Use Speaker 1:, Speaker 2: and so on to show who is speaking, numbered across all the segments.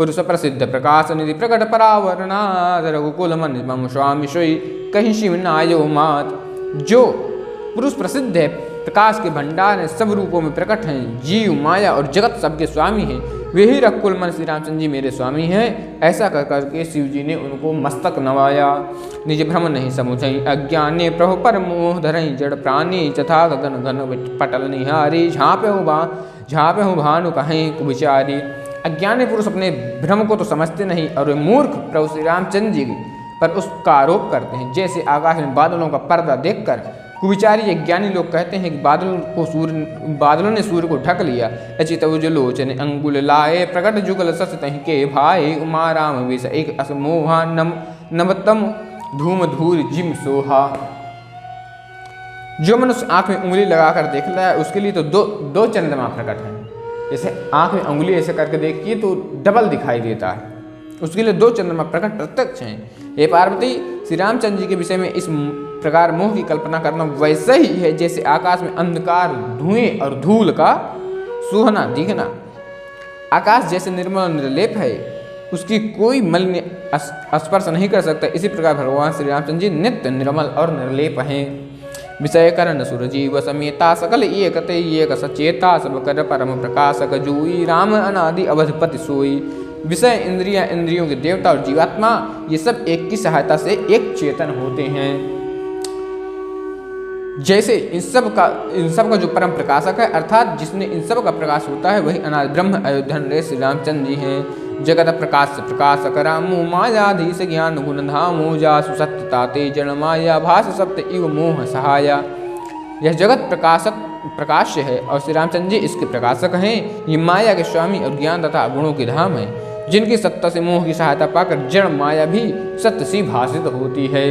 Speaker 1: पुरुष प्रसिद्ध प्रकाश निधि प्रकट परावरणात् रघुकुल मन मम स्वामी सोई कहीं शिव नायो मात। जो पुरुष प्रसिद्ध है, प्रकाश के भंडार हैं, सब रूपों में प्रकट हैं, जीव माया और जगत सबके स्वामी हैं, वे ही रघुकुल मन श्री रामचंद्र जी मेरे स्वामी हैं। ऐसा कर करके शिव जी ने उनको मस्तक नवाया। निज भ्रम नहीं समुझई अज्ञाने प्रभु पर मोह धरई जड़ प्राणी चथा गगन घन पटल निहारी झाँपे हूँ भानु कहीं कुविचारी। अज्ञानी पुरुष अपने भ्रम को तो समझते नहीं और वे मूर्ख प्रभु श्री रामचंद्र जी पर उसका आरोप करते हैं। जैसे आकाश में बादलों का पर्दा देखकर कुविचारी अज्ञानी लोग कहते हैं कि बादलों ने सूर्य को ढक लिया। अचित लोचन अंगुल लाए प्रकट जुगल सस तहि के भाई उमा राम विष एक असमोहा नमतम धूम धूर जिम सोहा। जो मनुष्य आंख में उंगली लगाकर देख रहा है उसके लिए तो दो चंद्रमा प्रकट हैं। जैसे आंख में उंगली ऐसे करके देखिए तो डबल दिखाई देता है, उसके लिए 2 चंद्रमा प्रकट प्रत्यक्ष हैं। हे पार्वती, श्री रामचंद्र जी के विषय में इस प्रकार मोह की कल्पना करना वैसे ही है जैसे आकाश में अंधकार, धुएं और धूल का सूहना दिखना। आकाश जैसे निर्मल और निर्लेप है, उसकी कोई मलिन स्पर्श नहीं कर सकता, इसी प्रकार भगवान श्री रामचंद्र जी नित्य निर्मल और निर्लेप हैं। विषय करण सुरजीव समेता सकल एकते एक सचेता सब कर परम प्रकाशक जूई राम अनादि अवधपति सोई। विषय इंद्रियां, इंद्रियों के देवता और जीवात्मा ये सब एक की सहायता से एक चेतन होते हैं। जैसे इन सब का जो परम प्रकाशक है अर्थात जिसने इन सब का प्रकाश होता है वही अनादि ब्रह्म अयोध्या श्री रामचंद्र जी हैं। जगत प्रकाश प्रकाशक रामो मायाधीश ज्ञान गुण धामो जासु सत्य ताते जन माया भास सत्य इव मोह सहाया। यह जगत प्रकाश्य है और श्री रामचंद्र जी इसके प्रकाशक हैं। ये माया के स्वामी और ज्ञान तथा गुणों के धाम है, जिनकी सत्ता से मोह की सहायता पाकर जड़ माया भी सत्य सी भाषित होती है।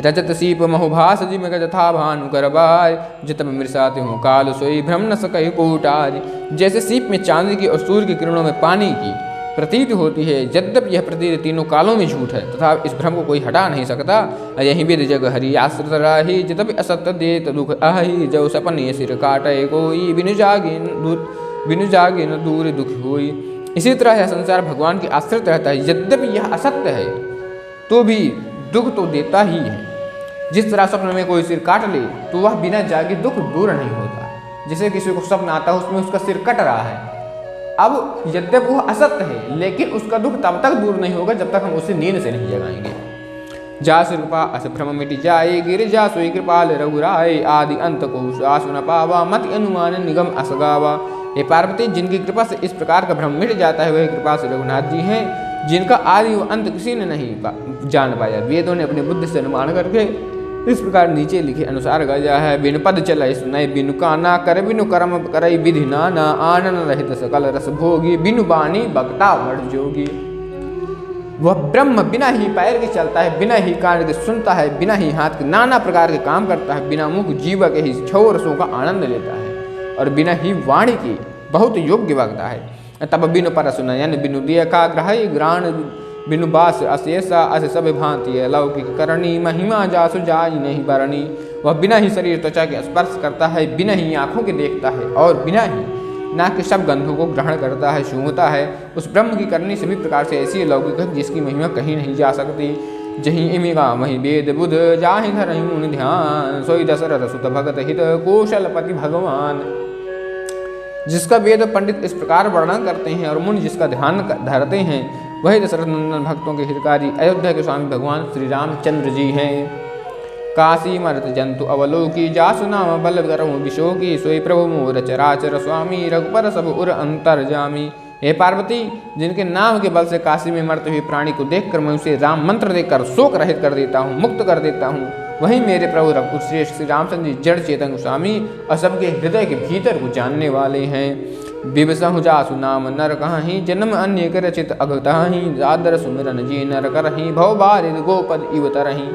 Speaker 1: रजत सीप महुभास जिम गजथा भानु करबाय जितम मृषाते हो काल सोई भ्रम न सकहि कोटाज। जैसे सीप में चांदी की और सूर्य की किरणों में पानी की प्रतीत होती है, यद्यपि यह प्रतीत तीनों कालों में झूठ है तथा इस भ्रम को कोई हटा नहीं सकता। यही विद जग हरि आश्रित राही जितपि असत्य देत दुख आही जो सपन ये सिर काटे कोई बिनु जागे न दूर दुख होई। इसी तरह यह संसार भगवान के आश्रित रहता है, यद्यपि यह असत्य है तो भी दुख तो देता ही है। जिस तरह स्वप्न में कोई सिर काट ले तो वह बिना जागे दुख दूर नहीं होता। जैसे किसी को स्वप्न आता है उसमें उसका सिर कट रहा है, अब यद्यपि वह असत्य है लेकिन उसका दुख तब तक दूर नहीं होगा जब तक हम उसे नींद से नहीं जगाएंगे। जा कृपा अस भ्रम मिट जाए गिर जा सोई कृपाल रघुराय आदि अंत को आसु न पावा मत अनुमान निगम असगावा। हे पार्वती, जिनकी कृपा से इस प्रकार का भ्रम मिट जाता है वही कृपा से रघुनाथ जी हैं, जिनका आदि व अंत किसी ने नहीं जान पाया। वेदों ने अपनी बुद्धि से अनुमान करके इस प्रकार नीचे लिखे अनुसार गया है। बिनु पद चलय सुनय बिनु काना कर बिनु कर्म करई विधि नाना आनन रहित सकल रस भोगी बिनु बानी बकता मर जोगी। वह ब्रह्म बिना ही पैर के चलता है, बिना ही कान के सुनता है, बिना ही हाथ के नाना प्रकार के काम करता है, बिना मुख जीव के ही 6 रसों का आनंद लेता है और बिना ही वाणी की बहुत योग्य वक्ता है। तब बिनु परस नयन बिनु दिय का ग्रह ग्राण बिनु बास अशेषा अस सब भांति लौकिक करणी महिमा जासु जाई नहीं बरणी। वह बिना ही शरीर त्वचा के स्पर्श करता है, बिना ही आँखों के देखता है और बिना ही नाक के सब गंधों को ग्रहण करता है, सूंघता है। उस ब्रह्म की करनी सभी प्रकार से ऐसी लौकिक है जिसकी महिमा कहीं नहीं जा सकती। जहीं इमिगा मही वेद बुध जाहि धरहि ध्यान सोई दशरथ सुत भगत हित कौशलपति भगवान। जिसका वेद पंडित इस प्रकार वर्णन करते हैं और मुनि जिसका ध्यान धरते हैं वही दशरथ नंदन भक्तों के हितकारी अयोध्या के स्वामी भगवान श्री रामचंद्र जी हैं। काशी मरत जंतु अवलोकी जासु नाम बल करहु विशोकी सोई प्रभु मोर चराचर स्वामी रघुपर सब उर अंतर जामी। हे पार्वती, जिनके नाम के बल से काशी में मरते हुए प्राणी को देखकर मैं उसे राम मंत्र देकर शोक रहित कर देता हूँ, मुक्त कर देता हूँ, वही मेरे प्रभु रघुश्रेष्ठ श्री रामचंद्र जी जड़ चेतन स्वामी और सबके हृदय के भीतर को जानने वाले हैं। विवसहु जासु नाम नर कहीं जन्म अन्य कर चित अगतहि दादर सुमिरन जी नर करहि भव बारिद गोपद इव तरहि।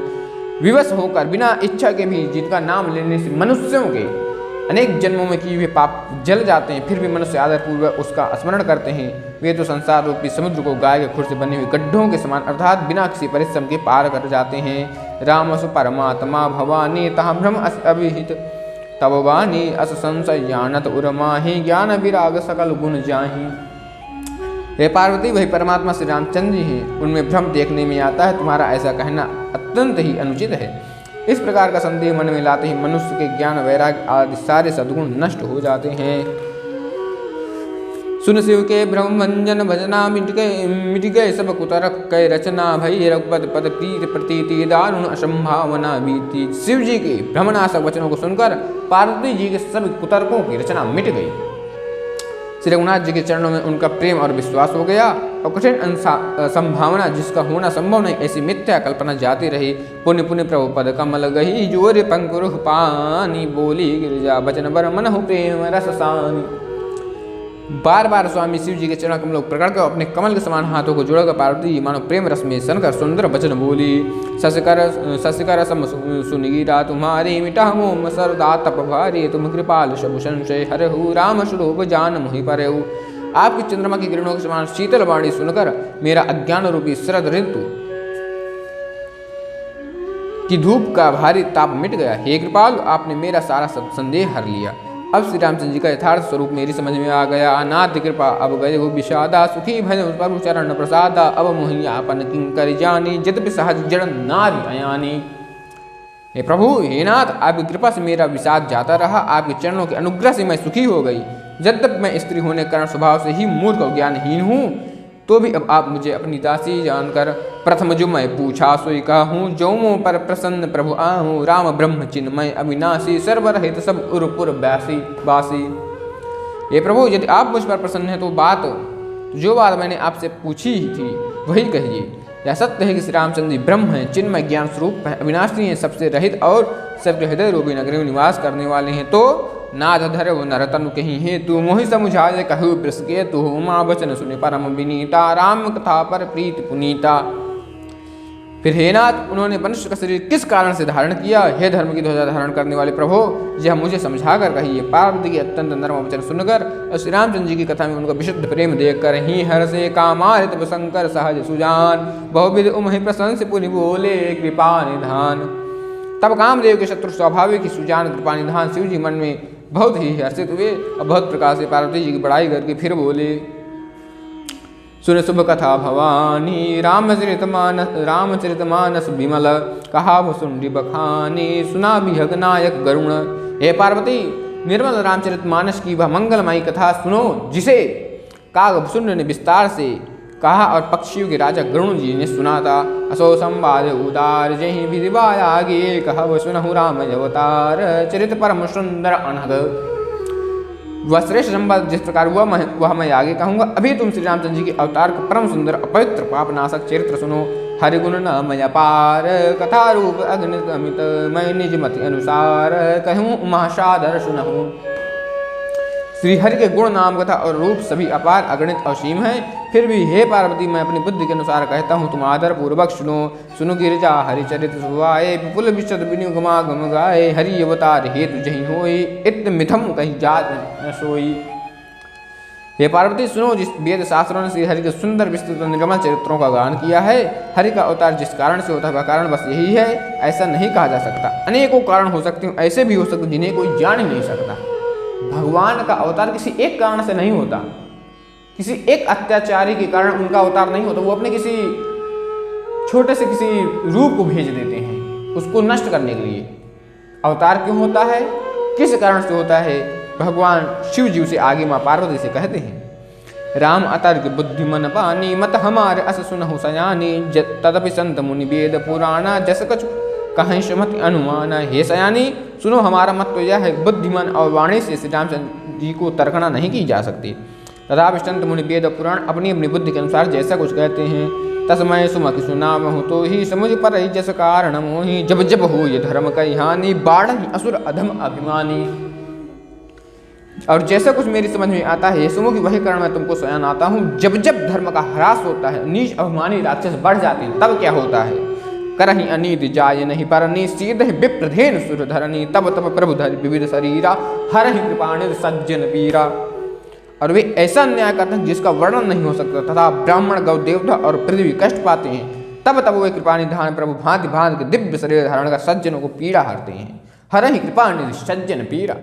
Speaker 1: विवश होकर बिना इच्छा के भी जिनका नाम लेने से मनुष्यों के अनेक जन्मों में किए हुए पाप जल जाते हैं, फिर भी मनुष्य आदरपूर्वक उसका स्मरण करते हैं। वे तो संसार रूपी समुद्र को गाय के खुर से बने हुए गड्ढों के समान अर्थात बिना किसी परिश्रम के पार कर जाते हैं। रामसु परमात्मा भवानी तह भ्रम अस अभिहित तब वाणी अस संशय जानत उर्माहि ज्ञान विराग सकल गुण जाहि। हे पार्वती, वही परमात्मा श्री रामचंद्र जी हैं, उनमें भ्रम देखने में आता है। तुम्हारा ऐसा कहना अत्यंत ही अनुचित है। इस प्रकार का संदेह मन में लाते ही मनुष्य के ज्ञान, वैराग्य आदि सारे सद्गुण नष्ट हो जाते हैं। सुन शिव के ब्रह्म भंजन भजना, मिट गए सब कुतरक कै रचना, भई रघुपति पद प्रीत प्रतीति, दारुण असंभावना बीती। शिव जी के भ्रमनाशक वचनों को सुनकर पार्वती जी के सभी कुतर्कों की रचना मिट गई। श्री रघुनाथ जी के चरणों में उनका प्रेम और विश्वास हो गया और कठिन संभावना, जिसका होना संभव नहीं, ऐसी मिथ्या कल्पना जाती रही। पुण्य पुण्य प्रभु पद कमल गही, जोर पंकुरुह पानी, बोली गिरिजा बचन बर मनहु प्रेम रस सानी। बार बार स्वामी शिव जी के चरण कमलों को प्रकट कर अपने कमल के समान हाथों को जोड़कर पार्वती जी मानो प्रेम रस में सनकर सुंदर वचन बोली। ससकर सम सुनिगिरा तुम्हारी, मिटा मोम सरदा तप भारी, तुम कृपाल शबु संशय हरहु, राम स्वरूप जान मोहि परहु। आपकी चंद्रमा की किरणों के समान शीतल वाणी सुनकर मेरा अज्ञान रूपी शरद ऋतु की धूप का भारी ताप मिट गया। हे कृपाल, आपने मेरा सारा संदेह हर लिया। अब श्री रामचंद्र जी का यथार्थ स्वरूप मेरी समझ में आ गया। अनाथ कृपा अब गए हो विषादा, सुखी भज प्रभु चरण प्रसादा, अब मोहि आपन किंकर जानी, यद्यपि सहज जड़ नारी अयानी। हे प्रभु, हे नाथ, आपकी कृपा से मेरा विषाद जाता रहा। आपके चरणों के अनुग्रह से मैं सुखी हो गई। यद्यपि मैं स्त्री होने के कारण स्वभाव से ही मूर्ख और ज्ञानहीन हूँ, तो भी अब आप मुझे अपनी दासी जानकर प्रथम जो मैं पूछा सोई कहूँ, जौमों पर प्रसन्न प्रभु आहूँ, राम ब्रह्म चिन्मय अविनाशी, सर्वरहित सब उर्पुर बासी। ये प्रभु, यदि आप मुझ पर प्रसन्न हैं तो जो बात मैंने आपसे पूछी ही थी वही कहिए। यह सत्य है कि श्री रामचंद्र जी ब्रह्म हैं, चिन्मय ज्ञान स्वरूप हैं, अविनाशी हैं, सबसे रहित और सबके हृदय रूपी नगरी में निवास करने वाले हैं। तो नाथ धर वो नरतनु कहीं है तू, मोहि समुझाए कहु प्रसके तू, माँ वचन सुने परम विनीता, राम कथा पर प्रीति पुनीता। फिर हे नाथ, उन्होंने मनुष्य का शरीर किस कारण से धारण किया? हे धर्म की ध्वजा धारण करने वाले प्रभु, यह मुझे समझा कर कहिए। पार्वती के अत्यंत नर्म वचन सुनकर और श्री रामचंद्र जी की कथा में उनका विशुद्ध प्रेम देखकर ही हर से कामारित शंकर सहज सुजान, बहुविध उमहि प्रशंस पुनि बोले कृपा निधान। तब कामदेव के शत्रु स्वाभाविक ही सुजान कृपा निधान शिव जी मन में बहुत ही हर्षित हुए और बहुत प्रकार से पार्वती जी की बड़ाई करके फिर बोले। सुन शुभ कथा भवानी, रामचरित मानस विमल, कहा भुसुंडी बखानी, सुना बिहग नायक गरुण। हे पार्वती, निर्मल रामचरित मानस की वह मंगलमयी कथा सुनो, जिसे कागभुसुंड ने विस्तार से कहा और पक्षियों के राजा गरुण जी ने सुना था। असो संवाद उदार जही विधिवाय आगे, कहा सुनहु राम अवतार, चरित परम सुंदर अनहद। वह श्रेष्ठ संवाद जिस प्रकार वह मैं आगे कहूँगा। अभी तुम श्री रामचंद्र जी के अवतार का परम सुंदर अपवित्र पापनाशक चरित्र सुनो। हरिगुण नाम अपार, कथा रूप अग्नित अमित, मैं निज मति अनुसार, कहूँ उमासादर सुनहूँ। श्री हरि के गुण नाम कथा और रूप सभी अपार अगणित असीम है। फिर भी हे पार्वती, मैं अपनी बुद्धि के अनुसार कहता हूँ, तुम आदर पूर्वक सुनो गिरिजा हरिचरित सुहाए, विपुल विशद बिनु गमागम गाए, हरि अवतार हेतु जही होई, इत मिथम कहीं जात न सोई। हे पार्वती, सुनो, जिस वेद शास्त्रों ने श्री हरि के सुंदर विस्तृत निर्मल चरित्रों का गान किया है। हरि का अवतार जिस कारण से होता है वह कारण बस यही है, ऐसा नहीं कहा जा सकता। अनेकों कारण हो सकते हैं, ऐसे भी हो सकते जिन्हें कोई जान ही नहीं सकता। भगवान का अवतार किसी एक कारण से नहीं होता, किसी एक अत्याचारी के कारण उनका अवतार नहीं होता। वो अपने किसी छोटे से किसी रूप को भेज देते हैं उसको नष्ट करने के लिए। अवतार क्यों होता है, किस कारण से होता है, भगवान शिव जी उसे आगे माँ पार्वती से कहते हैं। राम अतर्क बुद्धिमन पानी, मत हमारे अस सुनहु सयानी, तदपि संत मुनि वेद पुराना, जस कछु कहीं सुमति अनुमान। हे सयानी, सुनो, हमारा मत तो यह है, बुद्धिमान और वाणी से श्री रामचंद्र जी को तर्कना नहीं की जा सकती। तथा संत मुनि वेद पुराण अपनी अपनी बुद्धि के अनुसार जैसा कुछ कहते हैं, तस्मय सुमति सुनाम हो तो ही समुझ पर ही जस कारण मोहि, जब जब हो ये धर्म कई हानि, बाढ़ असुर अधम अभिमानी। और जैसा कुछ मेरी समझ में आता है, ये सुनो कि वही कारण मैं तुमको स्वयं आता हूँ। जब जब धर्म का ह्रास होता है, नीच अभिमानी राक्षस बढ़ जाते हैं, तब क्या होता है, करहि अनीति जाय नहीं परनी, सीध विप्रधेन सुर धरनी, तब तब प्रभु धरि विविध शरीरा, हरहि कृपाणि सज्जन पीरा। और वे ऐसा न्याय करते हैं जिसका वर्णन नहीं हो सकता, तथा ब्राह्मण गौ देवता और पृथ्वी कष्ट पाते हैं। तब तब वे कृपा निधान प्रभु भांति भांति के दिव्य शरीर धारण का सज्जनों को पीड़ा हरते हैं। हरहि कृपाणि सज्जन पीरा।